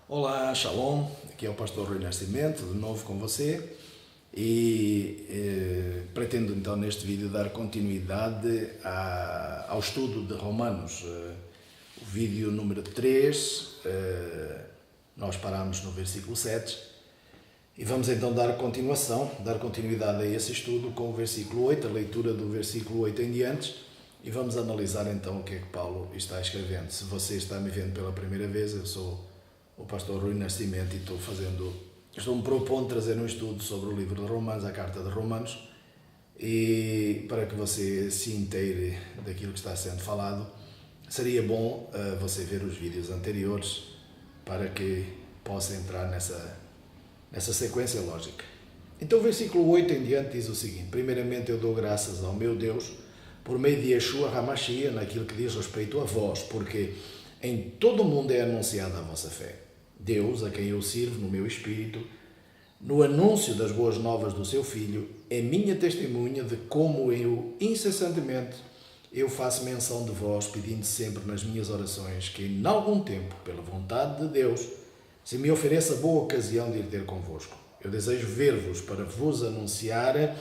Olá, Shalom, aqui é o pastor Rui Nascimento, de novo com você e pretendo então neste vídeo dar continuidade ao estudo de Romanos. O vídeo número 3, nós paramos no versículo 7 e vamos então dar continuidade a esse estudo com o versículo 8, a leitura do versículo 8 em diante, e vamos analisar então o que é que Paulo está escrevendo. Se você está me vendo pela primeira vez, eu sou o pastor Rui Nascimento e estou-me propondo trazer um estudo sobre o livro de Romanos, a carta de Romanos, e para que você se inteire daquilo que está sendo falado, seria bom você ver os vídeos anteriores para que possa entrar nessa sequência lógica. Então o versículo 8 em diante diz o seguinte: primeiramente eu dou graças ao meu Deus por meio de Yeshua HaMashiach naquilo que diz respeito a vós, porque em todo o mundo é anunciada a vossa fé. Deus, a quem eu sirvo no meu espírito, no anúncio das boas novas do seu Filho, é minha testemunha de como incessantemente, eu faço menção de vós, pedindo sempre nas minhas orações que, em algum tempo, pela vontade de Deus, se me ofereça boa ocasião de ir ter convosco. Eu desejo ver-vos para vos anunciar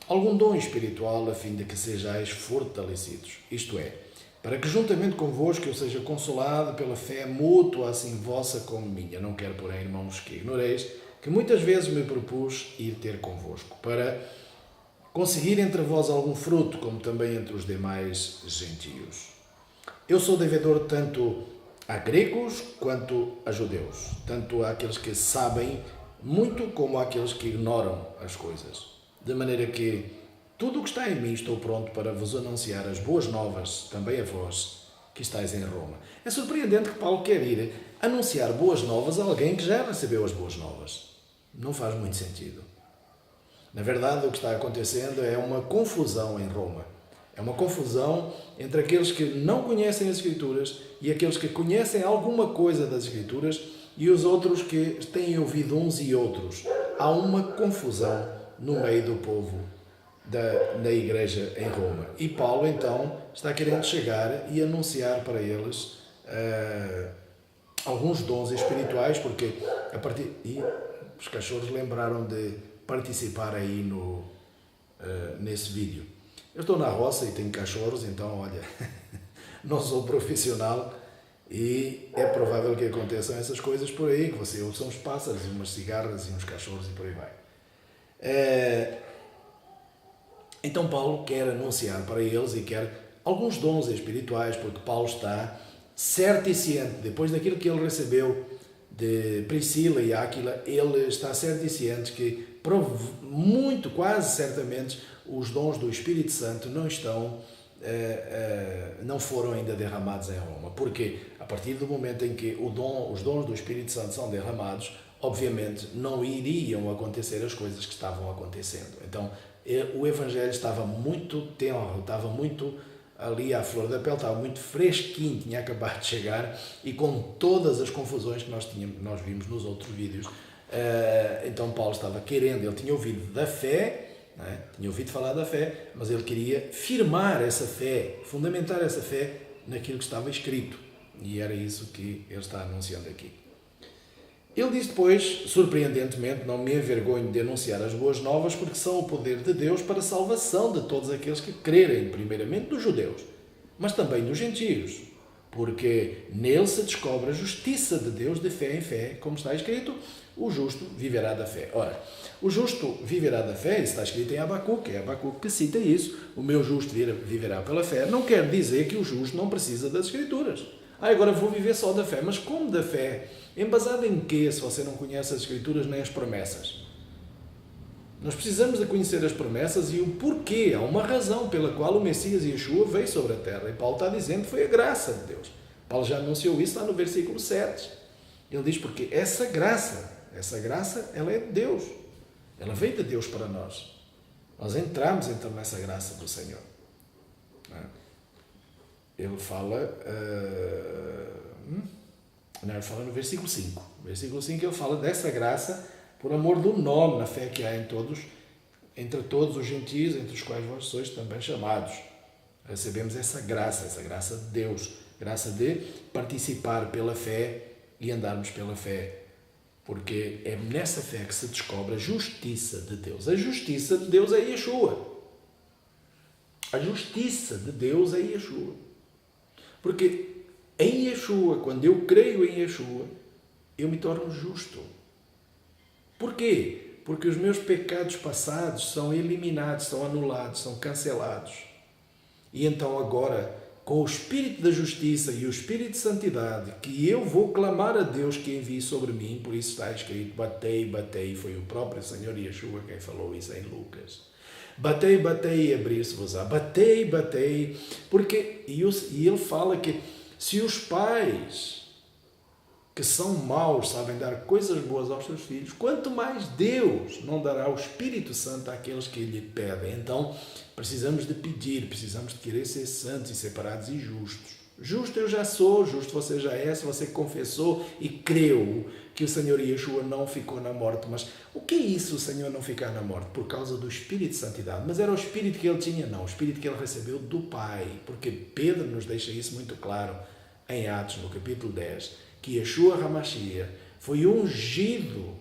algum dom espiritual, a fim de que sejais fortalecidos. Isto é, para que juntamente convosco eu seja consolado pela fé mútua, assim vossa como minha. Não quero, porém, irmãos, que ignoreis que muitas vezes me propus ir ter convosco, para conseguir entre vós algum fruto, como também entre os demais gentios. Eu sou devedor tanto a gregos quanto a judeus, tanto àqueles que sabem muito como àqueles que ignoram as coisas. De maneira que tudo o que está em mim estou pronto para vos anunciar as boas novas, também a vós que estáis em Roma. É surpreendente que Paulo quer ir anunciar boas novas a alguém que já recebeu as boas novas. Não faz muito sentido. Na verdade, o que está acontecendo é uma confusão em Roma. É uma confusão entre aqueles que não conhecem as Escrituras e aqueles que conhecem alguma coisa das Escrituras e os outros que têm ouvido uns e outros. Há uma confusão no meio do povo da igreja em Roma. E Paulo, então, está querendo chegar e anunciar para eles alguns dons espirituais, porque e os cachorros lembraram de participar aí nesse vídeo. Eu estou na roça e tenho cachorros, então, olha, não sou profissional e é provável que aconteçam essas coisas por aí, que você ouça uns pássaros, umas cigarras e uns cachorros e por aí vai. Então Paulo quer anunciar para eles e quer alguns dons espirituais, porque Paulo está certo e ciente, depois daquilo que ele recebeu de Priscila e Áquila, ele está certo e ciente que quase certamente, os dons do Espírito Santo não foram ainda derramados em Roma. Porque a partir do momento em que os dons do Espírito Santo são derramados, obviamente não iriam acontecer as coisas que estavam acontecendo. Então, o Evangelho estava muito tenro, estava muito ali à flor da pele, estava muito fresquinho, tinha acabado de chegar, e com todas as confusões que nós vimos nos outros vídeos. Então Paulo estava querendo, ele tinha ouvido da fé, tinha ouvido falar da fé, mas ele queria firmar essa fé, fundamentar essa fé naquilo que estava escrito, e era isso que ele está anunciando aqui. Ele diz depois, surpreendentemente: não me envergonho de anunciar as boas novas, porque são o poder de Deus para a salvação de todos aqueles que crerem, primeiramente dos judeus, mas também dos gentios, porque nele se descobre a justiça de Deus de fé em fé, como está escrito: o justo viverá da fé. Ora, o justo viverá da fé, isso está escrito em Abacuque, é Abacuque que cita isso: o meu justo viverá pela fé. Não quer dizer que o justo não precisa das Escrituras. Agora vou viver só da fé. Mas como da fé? Embasado em quê, se você não conhece as Escrituras nem as promessas? Nós precisamos de conhecer as promessas e o porquê. Há uma razão pela qual o Messias Yeshua veio sobre a terra. E Paulo está dizendo que foi a graça de Deus. Paulo já anunciou isso lá no versículo 7. Ele diz porque essa graça, ela é de Deus. Ela veio de Deus para nós. Nós entramos então nessa graça do Senhor. Ele fala... ele fala no versículo 5. No versículo 5 ele fala dessa graça por amor do nome, na fé que há entre todos os gentios, entre os quais vós sois também chamados. Recebemos essa graça de Deus, graça de participar pela fé e andarmos pela fé. Porque é nessa fé que se descobre a justiça de Deus. A justiça de Deus é Yeshua. A justiça de Deus é Yeshua. Porque em Yeshua, quando eu creio em Yeshua, eu me torno justo. Por quê? Porque os meus pecados passados são eliminados, são anulados, são cancelados. E então agora, com o Espírito da Justiça e o Espírito de Santidade, que eu vou clamar a Deus que envie sobre mim, por isso está escrito, batei, batei, foi o próprio Senhor Yeshua quem falou isso em Lucas. Batei, batei e abrir-se-vos-á. Batei, batei, porque, e ele fala que se os pais que são maus sabem dar coisas boas aos seus filhos, quanto mais Deus não dará o Espírito Santo àqueles que lhe pedem. Então, precisamos de pedir, precisamos de querer ser santos e separados e justos. Justo eu já sou, justo você já é, se você confessou e creu que o Senhor Yeshua não ficou na morte. Mas o que é isso, o Senhor não ficar na morte? Por causa do Espírito de Santidade. Mas era o Espírito que ele tinha? Não, o Espírito que ele recebeu do Pai. Porque Pedro nos deixa isso muito claro em Atos, no capítulo 10, que Yeshua HaMashiach foi ungido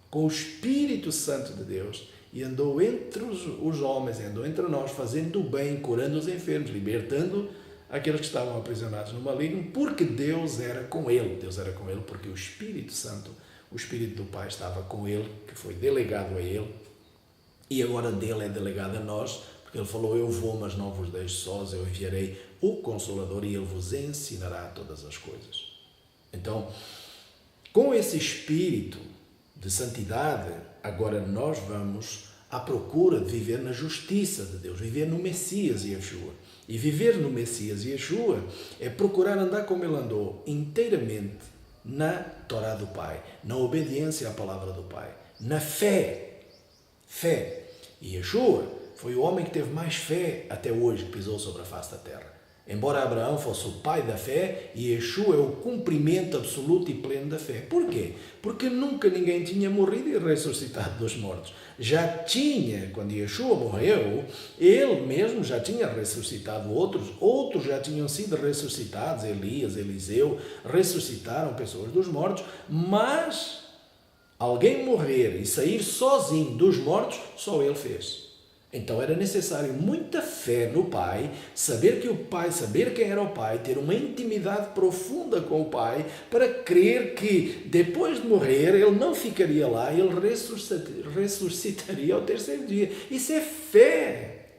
com o Espírito Santo de Deus e andou entre os homens, andou entre nós, fazendo o bem, curando os enfermos, libertando aqueles que estavam aprisionados no maligno, porque Deus era com ele. Deus era com ele porque o Espírito Santo, o Espírito do Pai estava com ele, que foi delegado a ele, e agora dele é delegado a nós, porque ele falou, eu vou, mas não vos deixo sós, eu enviarei o Consolador e ele vos ensinará todas as coisas. Então, com esse espírito de santidade, agora nós vamos à procura de viver na justiça de Deus, viver no Messias Yeshua. E viver no Messias Yeshua é procurar andar como ele andou, inteiramente na Torá do Pai, na obediência à palavra do Pai, na fé. Fé. E Yeshua foi o homem que teve mais fé até hoje, que pisou sobre a face da terra. Embora Abraão fosse o pai da fé, Yeshua é o cumprimento absoluto e pleno da fé. Por quê? Porque nunca ninguém tinha morrido e ressuscitado dos mortos. Já tinha, quando Yeshua morreu, ele mesmo já tinha ressuscitado outros já tinham sido ressuscitados, Elias, Eliseu, ressuscitaram pessoas dos mortos, mas alguém morrer e sair sozinho dos mortos, só ele fez. Então era necessário muita fé no Pai, saber que o Pai, saber quem era o Pai, ter uma intimidade profunda com o Pai, para crer que depois de morrer ele não ficaria lá, ele ressuscitaria ao terceiro dia. Isso é fé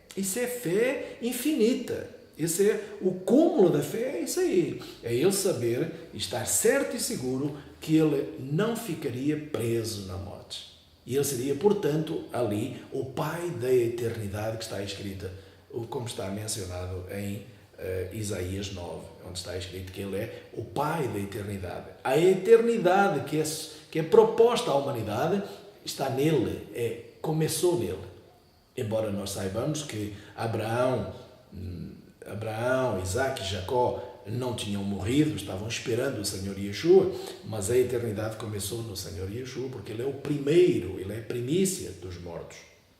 infinita. Esse é o cúmulo da fé, é isso aí. É ele saber, estar certo e seguro que ele não ficaria preso na morte. E ele seria, portanto, ali o Pai da eternidade que está escrita, como está mencionado em Isaías 9, onde está escrito que ele é o Pai da eternidade. A eternidade que é proposta à humanidade está nele, começou nele. Embora nós saibamos que Abraão, Isaac e Jacó não tinham morrido, estavam esperando o Senhor Yeshua, mas a eternidade começou no Senhor Yeshua, porque ele é o primeiro, ele é a primícia dos mortos.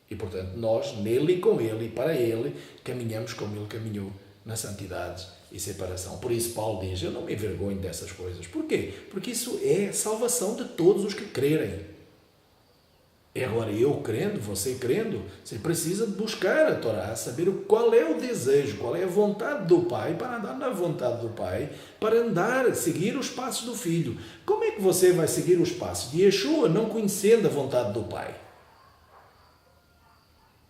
E, portanto, nós, nele e com ele e para ele, caminhamos como ele caminhou, na santidade e separação. Por isso Paulo diz, eu não me envergonho dessas coisas. Por quê? Porque isso é salvação de todos os que crerem. Agora, eu crendo, você crendo, você precisa buscar a Torá, saber qual é o desejo, qual é a vontade do Pai, para andar na vontade do Pai, para seguir os passos do Filho. Como é que você vai seguir os passos de Yeshua não conhecendo a vontade do Pai?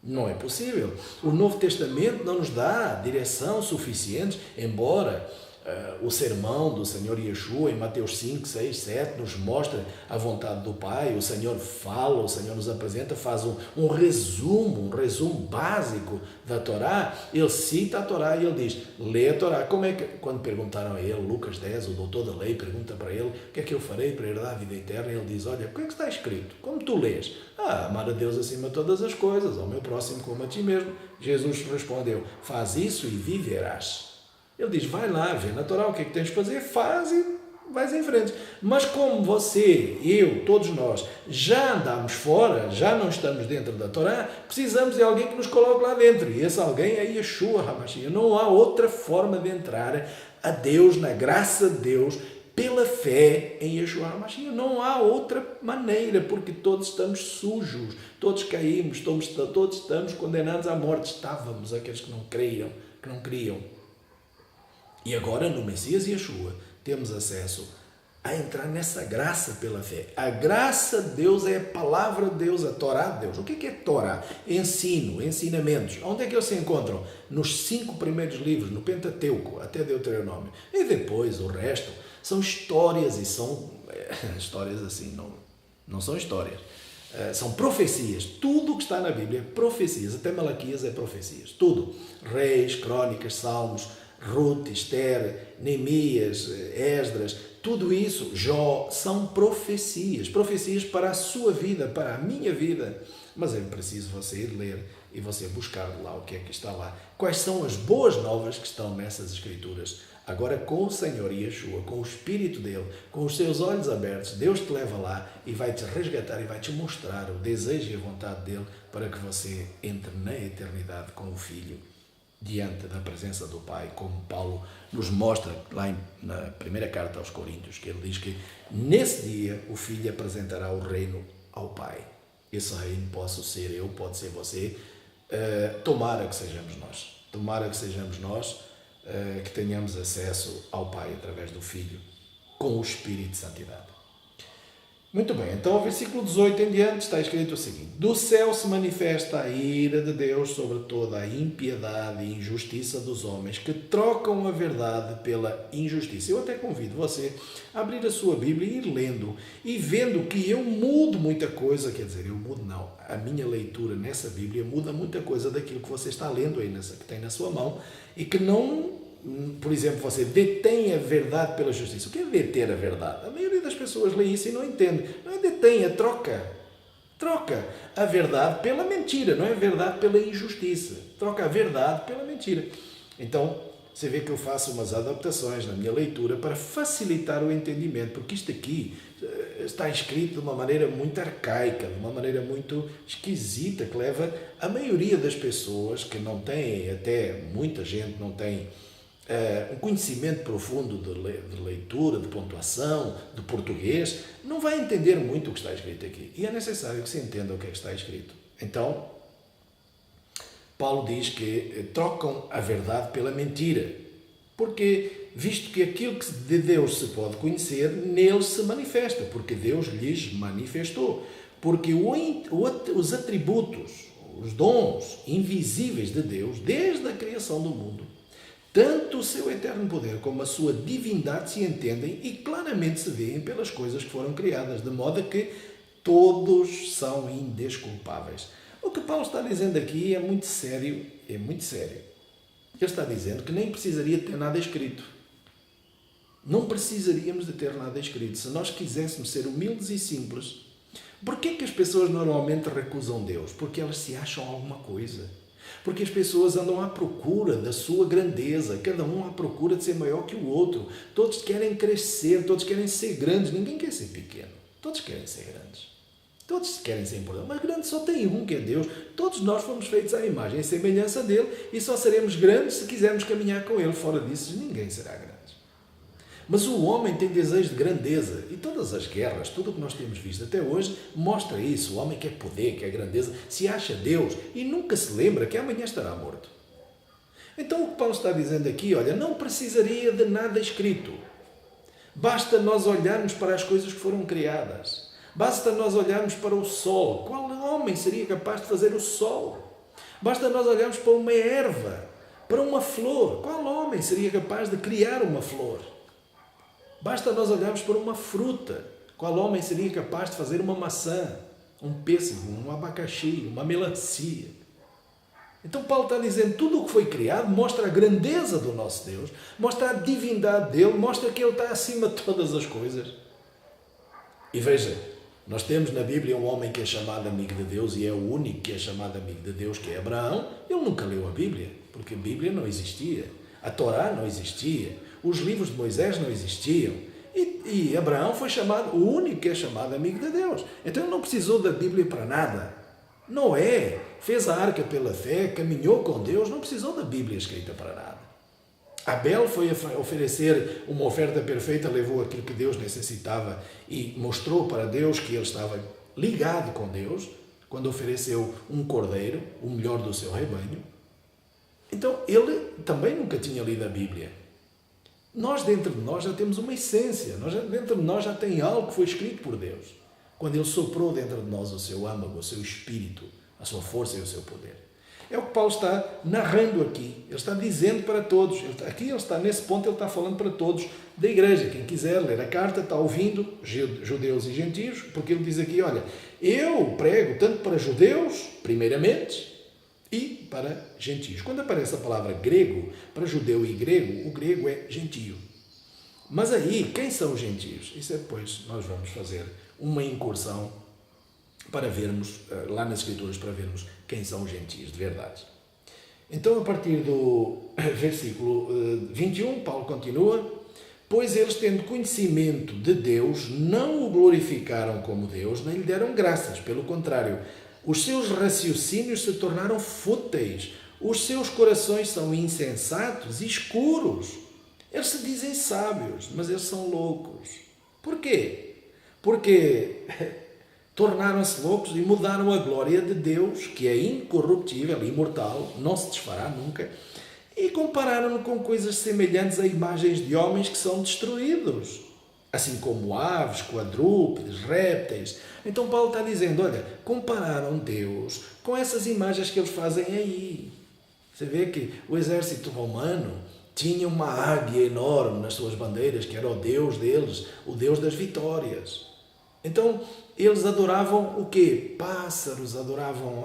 Não é possível. O Novo Testamento não nos dá direção suficiente, embora o sermão do Senhor Yeshua em Mateus 5, 6, 7 nos mostra a vontade do Pai. O Senhor fala, o Senhor nos apresenta, faz um resumo básico da Torá. Ele cita a Torá e ele diz, lê a Torá. Como é que, quando perguntaram a ele, Lucas 10, o doutor da lei, pergunta para ele, o que é que eu farei para herdar a vida eterna? Ele diz, olha, o que é que está escrito? Como tu lês? Amar a Deus acima de todas as coisas, ao meu próximo como a ti mesmo. Jesus respondeu, faz isso e viverás. Ele diz, vai lá, vê na Torá o que é que tens de fazer, faz e vais em frente. Mas como você, eu, todos nós, já andamos fora, já não estamos dentro da Torá, precisamos de alguém que nos coloque lá dentro. E esse alguém é Yeshua HaMashiach. Não há outra forma de entrar a Deus, na graça de Deus, pela fé em Yeshua HaMashiach. Não há outra maneira, porque todos estamos sujos, todos caímos, todos estamos condenados à morte. Estávamos, aqueles que não criam. E agora, no Messias Yeshua, temos acesso a entrar nessa graça pela fé. A graça de Deus é a palavra de Deus, a Torá de Deus. O que é Torá? Ensino, ensinamentos. Onde é que eles se encontram? Nos 5 primeiros livros, no Pentateuco, até Deuteronômio. E depois, o resto, são histórias, e são histórias assim, não são histórias. São profecias. Tudo o que está na Bíblia é profecias. Até Malaquias é profecias. Tudo. Reis, crônicas, salmos, Ruth, Esther, Neemias, Esdras, tudo isso, Jó, são profecias. Profecias para a sua vida, para a minha vida. Mas é preciso você ir ler e você buscar lá o que é que está lá. Quais são as boas novas que estão nessas escrituras? Agora, com o Senhor Yeshua, com o Espírito dele, com os seus olhos abertos, Deus te leva lá e vai te resgatar e vai te mostrar o desejo e a vontade dele para que você entre na eternidade com o Filho, diante da presença do Pai, como Paulo nos mostra lá na primeira carta aos Coríntios, que ele diz que nesse dia o Filho apresentará o reino ao Pai. Esse reino posso ser eu, pode ser você, tomara que sejamos nós. Tomara que sejamos nós, que tenhamos acesso ao Pai através do Filho, com o Espírito de Santidade. Muito bem, então o versículo 18 em diante está escrito o seguinte: do céu se manifesta a ira de Deus sobre toda a impiedade e injustiça dos homens que trocam a verdade pela injustiça. Eu até convido você a abrir a sua Bíblia e ir lendo e vendo que eu mudo muita coisa, quer dizer, eu mudo não, a minha leitura nessa Bíblia muda muita coisa daquilo que você está lendo aí, que tem na sua mão, e que não, por exemplo, você detém a verdade pela justiça. O que é deter a verdade? A maioria das pessoas lê isso e não entende. Não é detém, é troca. Troca a verdade pela mentira, não é verdade pela injustiça. Troca a verdade pela mentira. Então, você vê que eu faço umas adaptações na minha leitura para facilitar o entendimento, porque isto aqui está escrito de uma maneira muito arcaica, de uma maneira muito esquisita, que leva a maioria das pessoas que não têm, até muita gente não tem um conhecimento profundo de leitura, de pontuação, de português, não vai entender muito o que está escrito aqui. E é necessário que se entenda o que é que está escrito. Então, Paulo diz que trocam a verdade pela mentira, porque, visto que aquilo que de Deus se pode conhecer, nele se manifesta, porque Deus lhes manifestou. Porque os atributos, os dons invisíveis de Deus, desde a criação do mundo, tanto o seu eterno poder como a sua divindade se entendem e claramente se veem pelas coisas que foram criadas, de modo que todos são indesculpáveis. O que Paulo está dizendo aqui é muito sério, é muito sério. Ele está dizendo que nem precisaria ter nada escrito. Não precisaríamos de ter nada escrito. Se nós quiséssemos ser humildes e simples, por que as pessoas normalmente recusam Deus? Porque elas se acham alguma coisa. Porque as pessoas andam à procura da sua grandeza, cada um à procura de ser maior que o outro. Todos querem crescer, todos querem ser grandes, ninguém quer ser pequeno. Todos querem ser grandes. Todos querem ser importantes, mas grande só tem um, que é Deus. Todos nós fomos feitos à imagem e semelhança dele e só seremos grandes se quisermos caminhar com ele. Fora disso, ninguém será grande. Mas o homem tem desejo de grandeza e todas as guerras, tudo o que nós temos visto até hoje, mostra isso. O homem quer poder, quer grandeza, se acha Deus e nunca se lembra que amanhã estará morto. Então o que Paulo está dizendo aqui, olha, não precisaria de nada escrito. Basta nós olharmos para as coisas que foram criadas. Basta nós olharmos para o sol. Qual homem seria capaz de fazer o sol? Basta nós olharmos para uma erva, para uma flor. Qual homem seria capaz de criar uma flor? Basta nós olharmos para uma fruta. Qual homem seria capaz de fazer uma maçã, um pêssego, um abacaxi, uma melancia? Então Paulo está dizendo, tudo o que foi criado mostra a grandeza do nosso Deus, mostra a divindade dele, mostra que ele está acima de todas as coisas. E veja, nós temos na Bíblia um homem que é chamado amigo de Deus e é o único que é chamado amigo de Deus, que é Abraão. Ele nunca leu a Bíblia, porque a Bíblia não existia, a Torá não existia, os livros de Moisés não existiam. E Abraão foi chamado, o único que é chamado amigo de Deus. Então ele não precisou da Bíblia para nada. Noé fez a arca pela fé, caminhou com Deus, não precisou da Bíblia escrita para nada. Abel foi oferecer uma oferta perfeita, levou aquilo que Deus necessitava e mostrou para Deus que ele estava ligado com Deus, quando ofereceu um cordeiro, o melhor do seu rebanho. Então, ele também nunca tinha lido a Bíblia. Nós, dentro de nós, já temos uma essência. Dentro de nós já tem algo que foi escrito por Deus. Quando ele soprou dentro de nós o seu âmago, o seu espírito, a sua força e o seu poder. É o que Paulo está narrando aqui. Ele está dizendo para todos. Aqui ele está, nesse ponto, ele está falando para todos da igreja. Quem quiser ler a carta está ouvindo, judeus e gentios, porque ele diz aqui, olha, eu prego tanto para judeus, primeiramente, e para gentios. Quando aparece a palavra grego, para judeu e grego, o grego é gentio. Mas aí, quem são os gentios? Isso é depois, nós vamos fazer uma incursão para vermos, lá nas Escrituras, para vermos quem são os gentios, de verdade. Então, a partir do versículo 21, Paulo continua, pois eles, tendo conhecimento de Deus, não o glorificaram como Deus, nem lhe deram graças, pelo contrário, os seus raciocínios se tornaram fúteis, os seus corações são insensatos e escuros. Eles se dizem sábios, mas eles são loucos. Por quê? Porque tornaram-se loucos e mudaram a glória de Deus, que é incorruptível, imortal, não se desfará nunca, e compararam-no com coisas semelhantes a imagens de homens que são destruídos, assim como aves, quadrúpedes, répteis. Então Paulo está dizendo, olha, compararam Deus com essas imagens que eles fazem aí. Você vê que o exército romano tinha uma águia enorme nas suas bandeiras, que era o Deus deles, o Deus das vitórias. Então, eles adoravam o quê? Pássaros, adoravam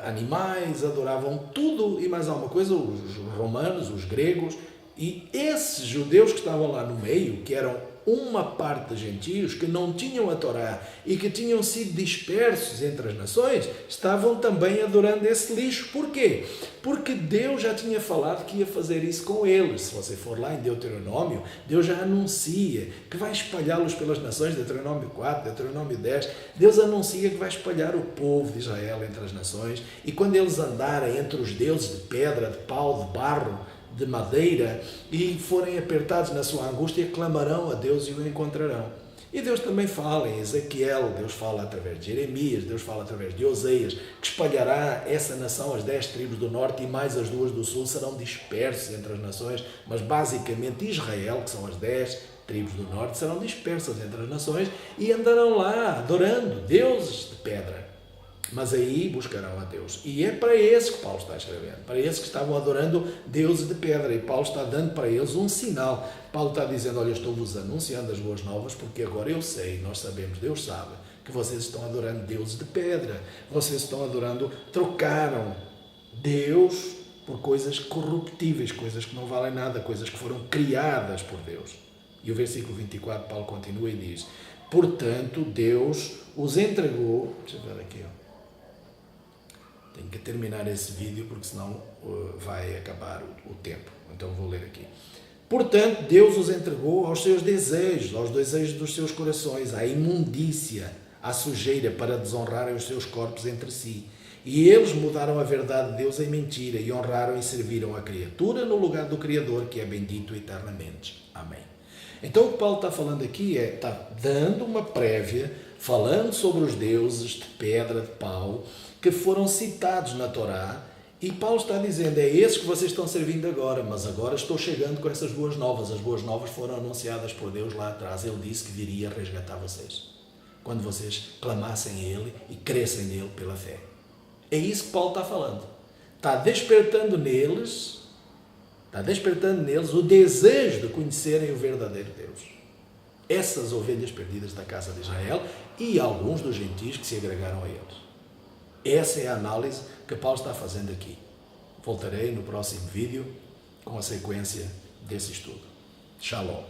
animais, adoravam tudo e mais alguma coisa, os romanos, os gregos, e esses judeus que estavam lá no meio, que eram uma parte de gentios, que não tinham a Torá e que tinham sido dispersos entre as nações, estavam também adorando esse lixo. Por quê? Porque Deus já tinha falado que ia fazer isso com eles. Se você for lá em Deuteronômio, Deus já anuncia que vai espalhá-los pelas nações, Deuteronômio 4, Deuteronômio 10, Deus anuncia que vai espalhar o povo de Israel entre as nações, e quando eles andarem entre os deuses de pedra, de pau, de barro, de madeira, e forem apertados na sua angústia, clamarão a Deus e o encontrarão. E Deus também fala em Ezequiel, Deus fala através de Jeremias, Deus fala através de Oseias, que espalhará essa nação, as 10 tribos do norte e mais as 2 do sul, serão dispersas entre as nações, mas basicamente Israel, que são as 10 tribos do norte, serão dispersas entre as nações e andarão lá adorando deuses de pedra. Mas aí buscarão a Deus. E é para esses que Paulo está escrevendo, para esses que estavam adorando deuses de pedra. E Paulo está dando para eles um sinal. Paulo está dizendo, olha, eu estou-vos anunciando as boas novas, porque agora eu sei, nós sabemos, Deus sabe, que vocês estão adorando deuses de pedra. Vocês estão adorando, trocaram Deus por coisas corruptíveis, coisas que não valem nada, coisas que foram criadas por Deus. E o versículo 24, Paulo continua e diz, portanto, Deus os entregou... Deixa eu ver aqui, ó. Tenho que terminar esse vídeo, porque senão vai acabar o tempo. Então vou ler aqui. Portanto, Deus os entregou aos seus desejos, aos desejos dos seus corações, à imundícia, à sujeira, para desonrarem os seus corpos entre si. E eles mudaram a verdade de Deus em mentira e honraram e serviram a criatura no lugar do Criador, que é bendito eternamente. Amém. Então o que Paulo está falando aqui está dando uma prévia, falando sobre os deuses de pedra, de pau, que foram citados na Torá, e Paulo está dizendo, é esses que vocês estão servindo agora, mas agora estou chegando com essas boas novas. As boas novas foram anunciadas por Deus lá atrás. Ele disse que viria resgatar vocês, quando vocês clamassem a Ele e crescem nele pela fé. É isso que Paulo está falando. Está despertando neles o desejo de conhecerem o verdadeiro Deus. Essas ovelhas perdidas da casa de Israel e alguns dos gentios que se agregaram a eles. Essa é a análise que Paulo está fazendo aqui. Voltarei no próximo vídeo com a sequência desse estudo. Shalom.